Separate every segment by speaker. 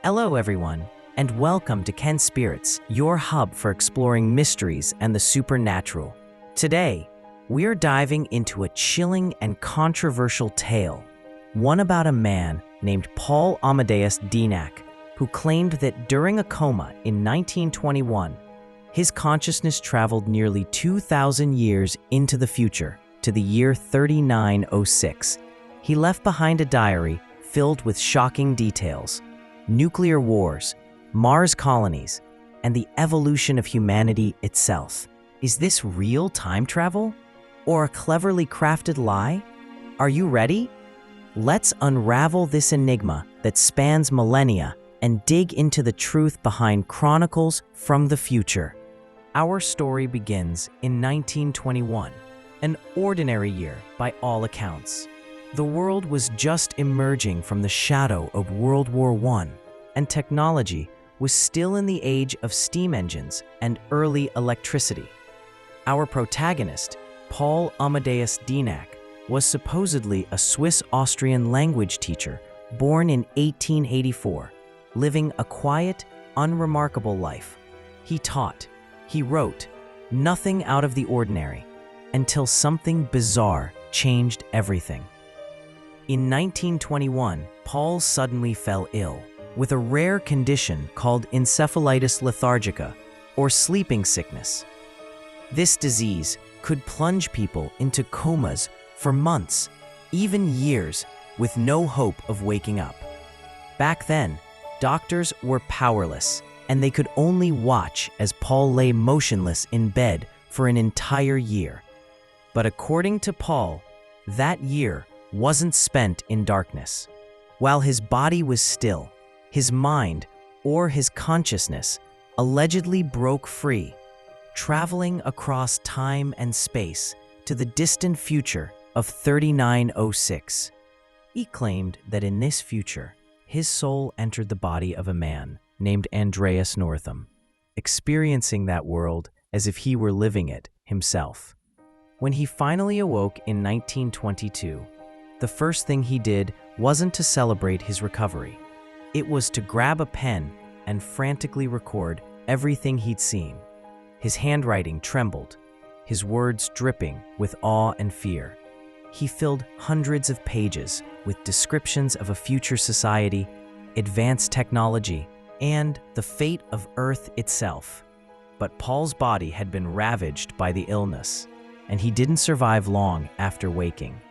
Speaker 1: Hello everyone, and welcome to KenSpirits, your hub for exploring mysteries and the supernatural. Today, we're diving into a chilling and controversial tale, one about a man named Paul Amadeus Dienach, who claimed that during a coma in 1921, his consciousness traveled nearly 2,000 years into the future, to the year 3906. He left behind a diary filled with shocking details: nuclear wars, Mars colonies, and the evolution of humanity itself. Is this real time travel? Or a cleverly crafted lie? Are you ready? Let's unravel this enigma that spans millennia and dig into the truth behind Chronicles from the Future. Our story begins in 1921, an ordinary year by all accounts. The world was just emerging from the shadow of World War I, and technology was still in the age of steam engines and early electricity. Our protagonist, Paul Amadeus Dienach, was supposedly a Swiss-Austrian language teacher born in 1884, living a quiet, unremarkable life. He taught, he wrote, nothing out of the ordinary, until something bizarre changed everything. In 1921, Paul suddenly fell ill with a rare condition called encephalitis lethargica, or sleeping sickness. This disease could plunge people into comas for months, even years, with no hope of waking up. Back then, doctors were powerless, and they could only watch as Paul lay motionless in bed for an entire year. But according to Paul, that year wasn't spent in darkness. While his body was still, his mind, or his consciousness, allegedly broke free, traveling across time and space to the distant future of 3906. He claimed that in this future, his soul entered the body of a man named Andreas Northam, experiencing that world as if he were living it himself. When he finally awoke in 1922, the first thing he did wasn't to celebrate his recovery. It was to grab a pen and frantically record everything he'd seen. His handwriting trembled, his words dripping with awe and fear. He filled hundreds of pages with descriptions of a future society, advanced technology, and the fate of Earth itself. But Paul's body had been ravaged by the illness, and he didn't survive long after waking.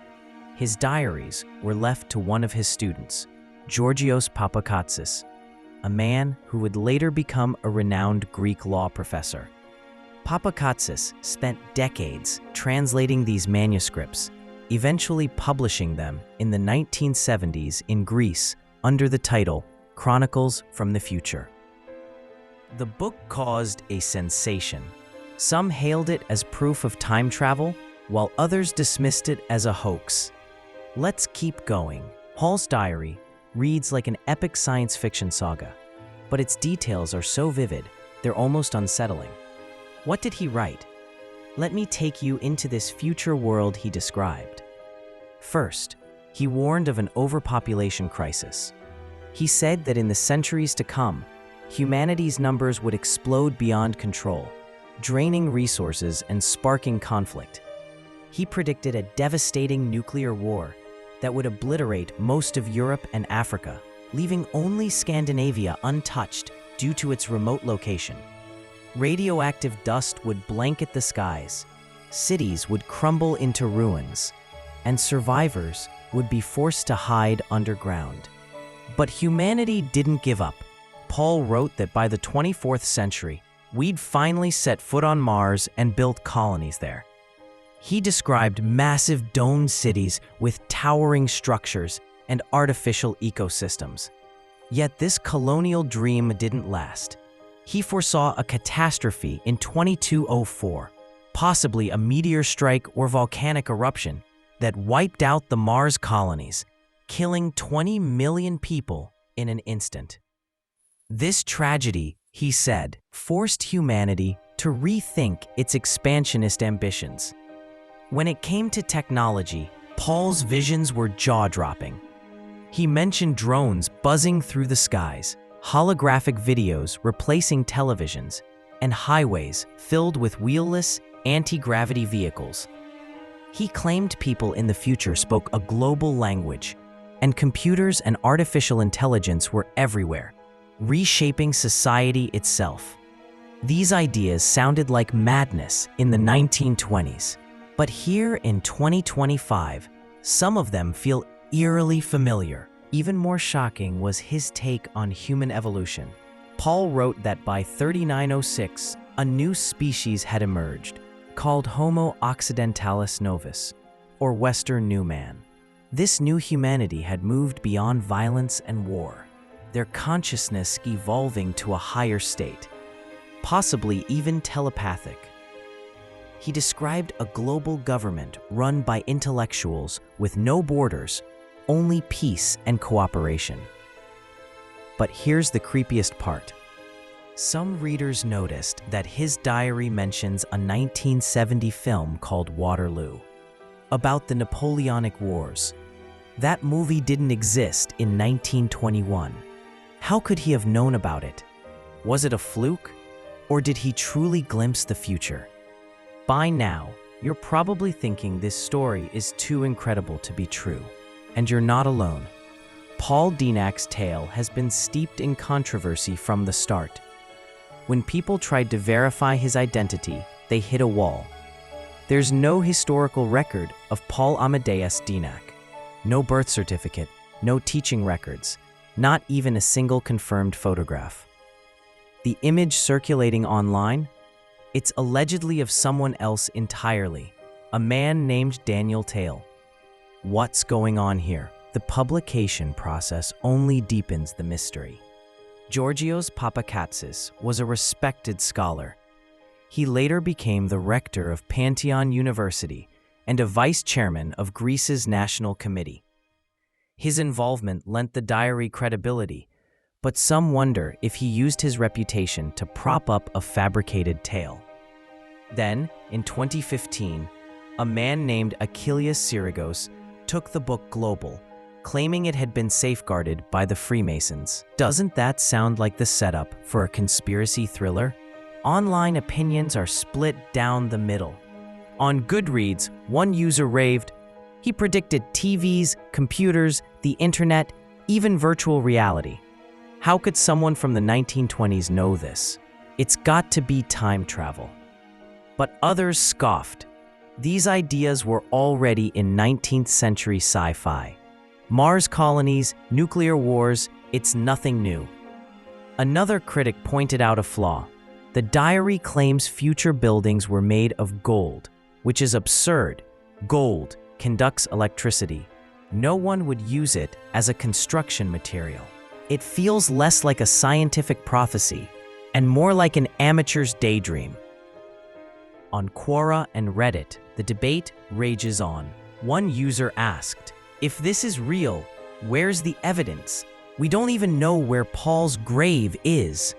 Speaker 1: His diaries were left to one of his students, Georgios Papagatsis, a man who would later become a renowned Greek law professor. Papagatsis spent decades translating these manuscripts, eventually publishing them in the 1970s in Greece under the title Chronicles from the Future. The book caused a sensation. Some hailed it as proof of time travel, while others dismissed it as a hoax. Let's keep going. Paul's diary reads like an epic science fiction saga, but its details are so vivid, they're almost unsettling. What did he write? Let me take you into this future world he described. First, he warned of an overpopulation crisis. He said that in the centuries to come, humanity's numbers would explode beyond control, draining resources and sparking conflict. He predicted a devastating nuclear war that would obliterate most of Europe and Africa, leaving only Scandinavia untouched due to its remote location. Radioactive dust would blanket the skies, cities would crumble into ruins, and survivors would be forced to hide underground. But humanity didn't give up. Paul wrote that by the 24th century, we'd finally set foot on Mars and built colonies there. He described massive domed cities with towering structures and artificial ecosystems. Yet this colonial dream didn't last. He foresaw a catastrophe in 2204, possibly a meteor strike or volcanic eruption that wiped out the Mars colonies, killing 20 million people in an instant. This tragedy, he said, forced humanity to rethink its expansionist ambitions. When it came to technology, Paul's visions were jaw-dropping. He mentioned drones buzzing through the skies, holographic videos replacing televisions, and highways filled with wheelless, anti-gravity vehicles. He claimed people in the future spoke a global language, and computers and artificial intelligence were everywhere, reshaping society itself. These ideas sounded like madness in the 1920s, but here in 2025, some of them feel eerily familiar. Even more shocking was his take on human evolution. Paul wrote that by 3906, a new species had emerged, called Homo occidentalis novus, or Western New Man. This new humanity had moved beyond violence and war, their consciousness evolving to a higher state, possibly even telepathic. He described a global government run by intellectuals with no borders, only peace and cooperation. But here's the creepiest part. Some readers noticed that his diary mentions a 1970 film called Waterloo, about the Napoleonic Wars. That movie didn't exist in 1921. How could he have known about it? Was it a fluke? Or did he truly glimpse the future? By now, you're probably thinking this story is too incredible to be true. And you're not alone. Paul Dienach's tale has been steeped in controversy from the start. When people tried to verify his identity, they hit a wall. There's no historical record of Paul Amadeus Dienach. No birth certificate, no teaching records, not even a single confirmed photograph. The image circulating online? It's allegedly of someone else entirely, a man named Daniel Tale. What's going on here? The publication process only deepens the mystery. Georgios Papakatsis was a respected scholar. He later became the rector of Pantheon University and a vice chairman of Greece's National Committee. His involvement lent the diary credibility, but some wonder if he used his reputation to prop up a fabricated tale. Then, in 2015, a man named Achilles Syrigos took the book global, claiming it had been safeguarded by the Freemasons. Doesn't that sound like the setup for a conspiracy thriller? Online opinions are split down the middle. On Goodreads, one user raved, he predicted TVs, computers, the internet, even virtual reality. How could someone from the 1920s know this? It's got to be time travel. But others scoffed. These ideas were already in 19th century sci-fi. Mars colonies, nuclear wars, it's nothing new. Another critic pointed out a flaw. The diary claims future buildings were made of gold, which is absurd. Gold conducts electricity. No one would use it as a construction material. It feels less like a scientific prophecy and more like an amateur's daydream. On Quora and Reddit, the debate rages on. One user asked, if this is real, where's the evidence? We don't even know where Paul's grave is.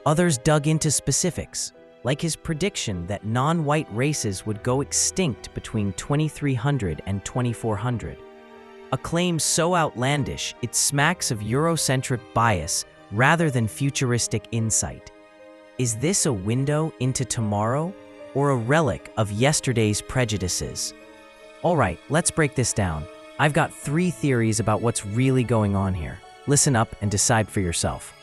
Speaker 1: Others dug into specifics, like his prediction that non-white races would go extinct between 2300 and 2400. A claim so outlandish it smacks of Eurocentric bias rather than futuristic insight. Is this a window into tomorrow or a relic of yesterday's prejudices? All right, let's break this down. I've got 3 theories about what's really going on here. Listen up and decide for yourself.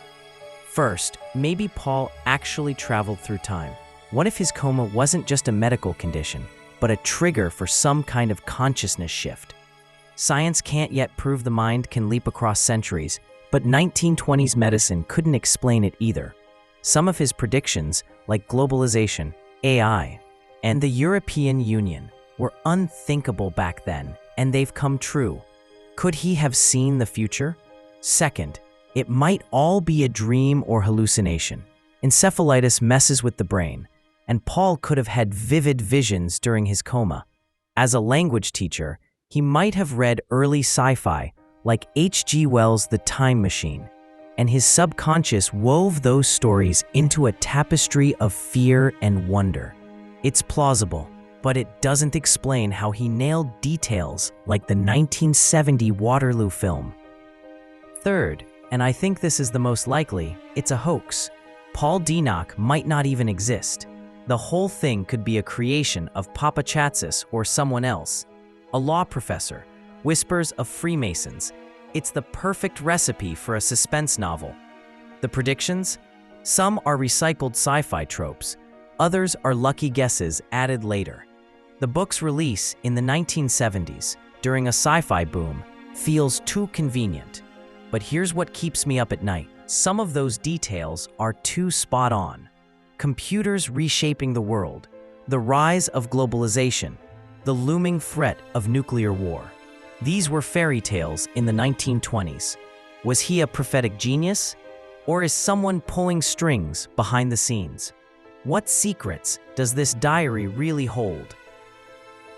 Speaker 1: First, maybe Paul actually traveled through time. What if his coma wasn't just a medical condition, but a trigger for some kind of consciousness shift? Science can't yet prove the mind can leap across centuries, but 1920s medicine couldn't explain it either. Some of his predictions, like globalization, AI, and the European Union, were unthinkable back then, and they've come true. Could he have seen the future? Second, it might all be a dream or hallucination. Encephalitis messes with the brain, and Paul could have had vivid visions during his coma. As a language teacher, he might have read early sci-fi like H.G. Wells' The Time Machine, and his subconscious wove those stories into a tapestry of fear and wonder. It's plausible, but it doesn't explain how he nailed details like the 1970 Waterloo film. Third, and I think this is the most likely, it's a hoax. Paul Dienach might not even exist. The whole thing could be a creation of Papa Chatsis or someone else. A law professor, whispers of Freemasons. It's the perfect recipe for a suspense novel. The predictions? Some are recycled sci-fi tropes. Others are lucky guesses added later. The book's release in the 1970s, during a sci-fi boom, feels too convenient. But here's what keeps me up at night. Some of those details are too spot on. Computers reshaping the world, the rise of globalization, the looming threat of nuclear war. These were fairy tales in the 1920s. Was he a prophetic genius? Or is someone pulling strings behind the scenes? What secrets does this diary really hold?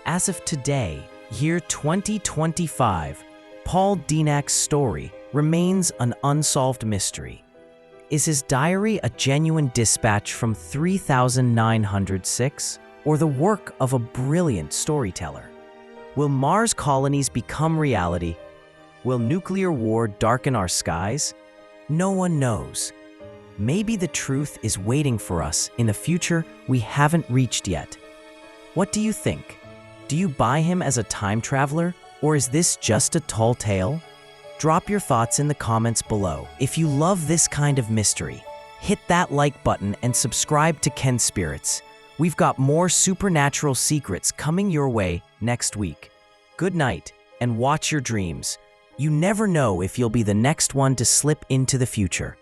Speaker 1: As of today, year 2025, Paul Dienach's story remains an unsolved mystery. Is his diary a genuine dispatch from 3906, or the work of a brilliant storyteller? Will Mars colonies become reality? Will nuclear war darken our skies? No one knows. Maybe the truth is waiting for us in a future we haven't reached yet. What do you think? Do you buy him as a time traveler, or is this just a tall tale? Drop your thoughts in the comments below. If you love this kind of mystery, hit that like button and subscribe to KenSpirits. We've got more supernatural secrets coming your way next week. Good night, and watch your dreams. You never know if you'll be the next one to slip into the future.